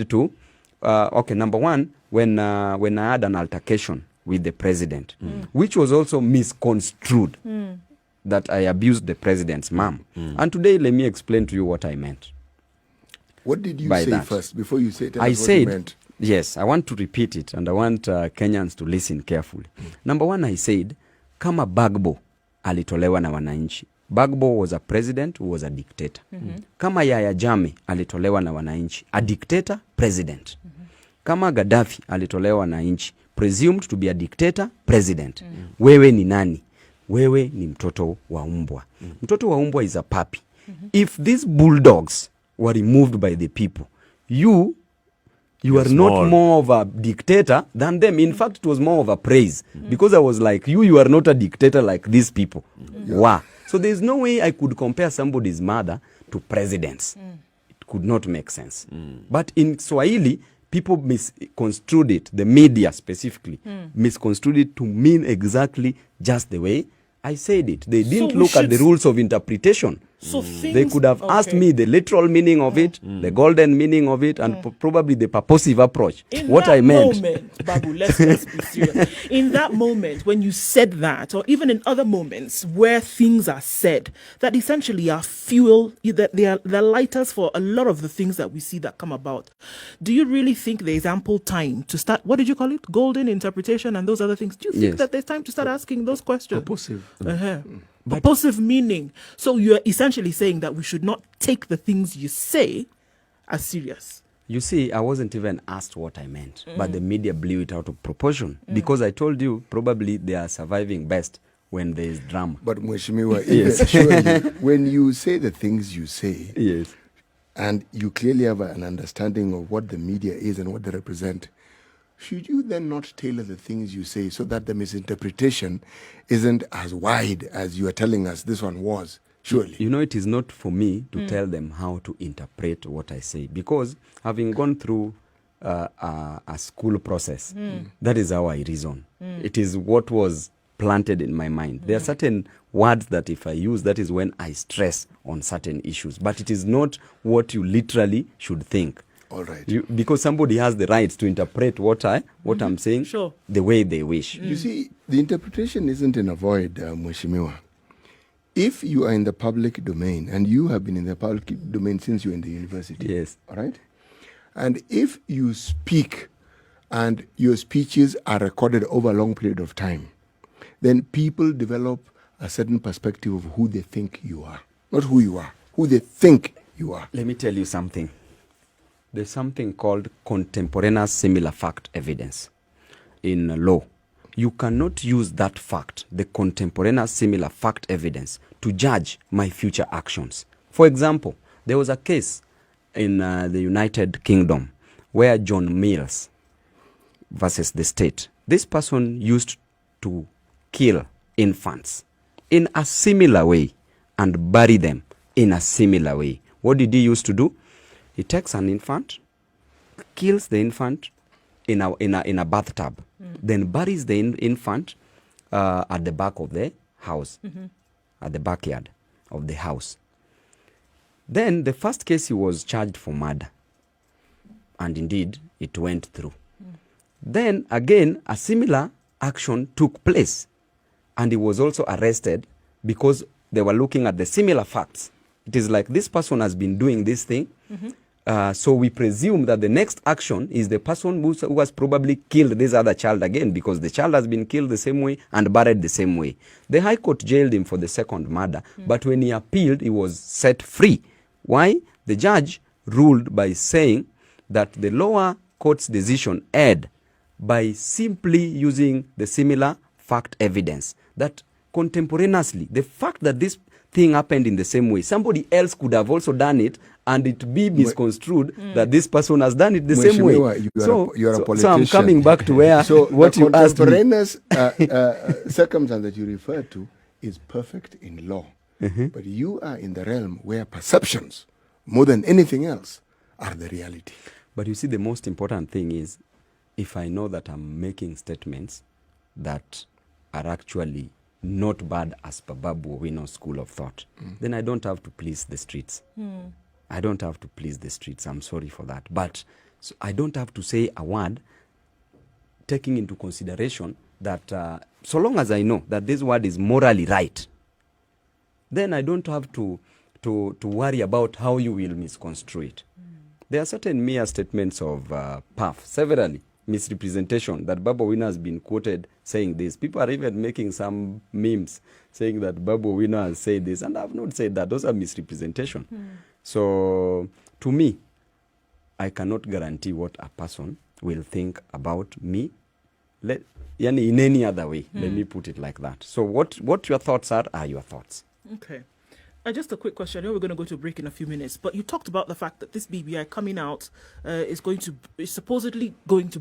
to, okay, number one, when I had an altercation with the president, which was also misconstrued, that I abused the president's mom. And today, let me explain to you what I meant. What did you say first, before you say I said, yes, I want to repeat it, and I want Kenyans to listen carefully. Number one, I said, kama Bagbo alitolewa na wananchi. Bagbo was a president who was a dictator. Kama Yaya Jammeh alitolewa na wananchi, a dictator, president. Kama Gaddafi alitolewa na nchi, presumed to be a dictator, president. Wewe ni nani? Wewe ni mtoto wa mbwa. Mtoto wa mbwa is a puppy. If these bulldogs were removed by the people, you are not more of a dictator than them. In fact, it was more of a praise. Because I was like, you are not a dictator like these people. Wow. So there's no way I could compare somebody's mother to presidents. It could not make sense. But in Swahili, people misconstrued it, the media specifically, misconstrued it to mean exactly just the way I said it. They didn't look at the rules of interpretation. So they could have asked me the literal meaning of it, the golden meaning of it, and probably the purposive approach. In what I meant. Moment, Babu, let's be serious. In that moment, when you said that, or even in other moments where things are said that essentially are fuel, that they're lighters for a lot of the things that we see that come about, do you really think there's ample time to start, what did you call it? Golden interpretation and those other things. Do you think that there's time to start asking those questions? Purposive. Purposive meaning. So you're essentially saying that we should not take the things you say as serious. You see, I wasn't even asked what I meant, but the media blew it out of proportion. Because I told you, probably they are surviving best when there is drama. But Mheshimiwa, surely, when you say the things you say, yes, and you clearly have an understanding of what the media is and what they represent, should you then not tailor the things you say so that the misinterpretation isn't as wide as you are telling us this one was? Surely. You know, it is not for me to tell them how to interpret what I say, because having gone through a school process, that is how I reason. It is what was planted in my mind. There are certain words that if I use, that is when I stress on certain issues. But it is not what you literally should think. All right. Because somebody has the right to interpret what I'm saying the way they wish. You see, the interpretation isn't in a void, Mheshimiwa. If you are in the public domain, and you have been in the public domain since you're in the university, yes, all right? And if you speak and your speeches are recorded over a long period of time, then people develop a certain perspective of who they think you are. Not who you are, who they think you are. Let me tell you something. There's something called contemporaneous similar fact evidence in law. You cannot use that fact, the contemporaneous similar fact evidence, to judge my future actions. For example, there was a case in the United Kingdom where John Mills versus the state. This person used to kill infants in a similar way and bury them in a similar way. What did he used to do? He takes an infant, kills the infant in a bathtub, then buries the infant at the back of the house, at the backyard of the house. Then the first case, he was charged for murder. And indeed, it went through. Then again, a similar action took place. And he was also arrested because they were looking at the similar facts. It is like this person has been doing this thing. So we presume that the next action is the person who has probably killed this other child again, because the child has been killed the same way and buried the same way. The High Court jailed him for the second murder, but when he appealed, he was set free. Why? The judge ruled by saying that the lower court's decision erred by simply using the similar fact evidence. That contemporaneously, the fact that this thing happened in the same way, somebody else could have also done it, and it be misconstrued that this person has done it the same way. You are a politician. So I'm coming back to where what you asked me. The contemporaneous circumstance that you refer to is perfect in law. But you are in the realm where perceptions, more than anything else, are the reality. But you see, the most important thing is, if I know that I'm making statements that are actually not bad as per Babu Owino school of thought, then I don't have to please the streets. I don't have to please the streets. I'm sorry for that. But So I don't have to say a word taking into consideration that so long as I know that this word is morally right, then I don't have to worry about how you will misconstrue it. There are certain mere statements of PAF, severally misrepresentation, that Babu Owino has been quoted saying this. People are even making some memes saying that Babu Owino has said this, and I have not said that. Those are misrepresentation. So to me, I cannot guarantee what a person will think about me in any other way. Let me put it like that. So what your thoughts are your thoughts. Okay. Just a quick question. I know we're going to go to a break in a few minutes, but you talked about the fact that this BBI coming out is supposedly going to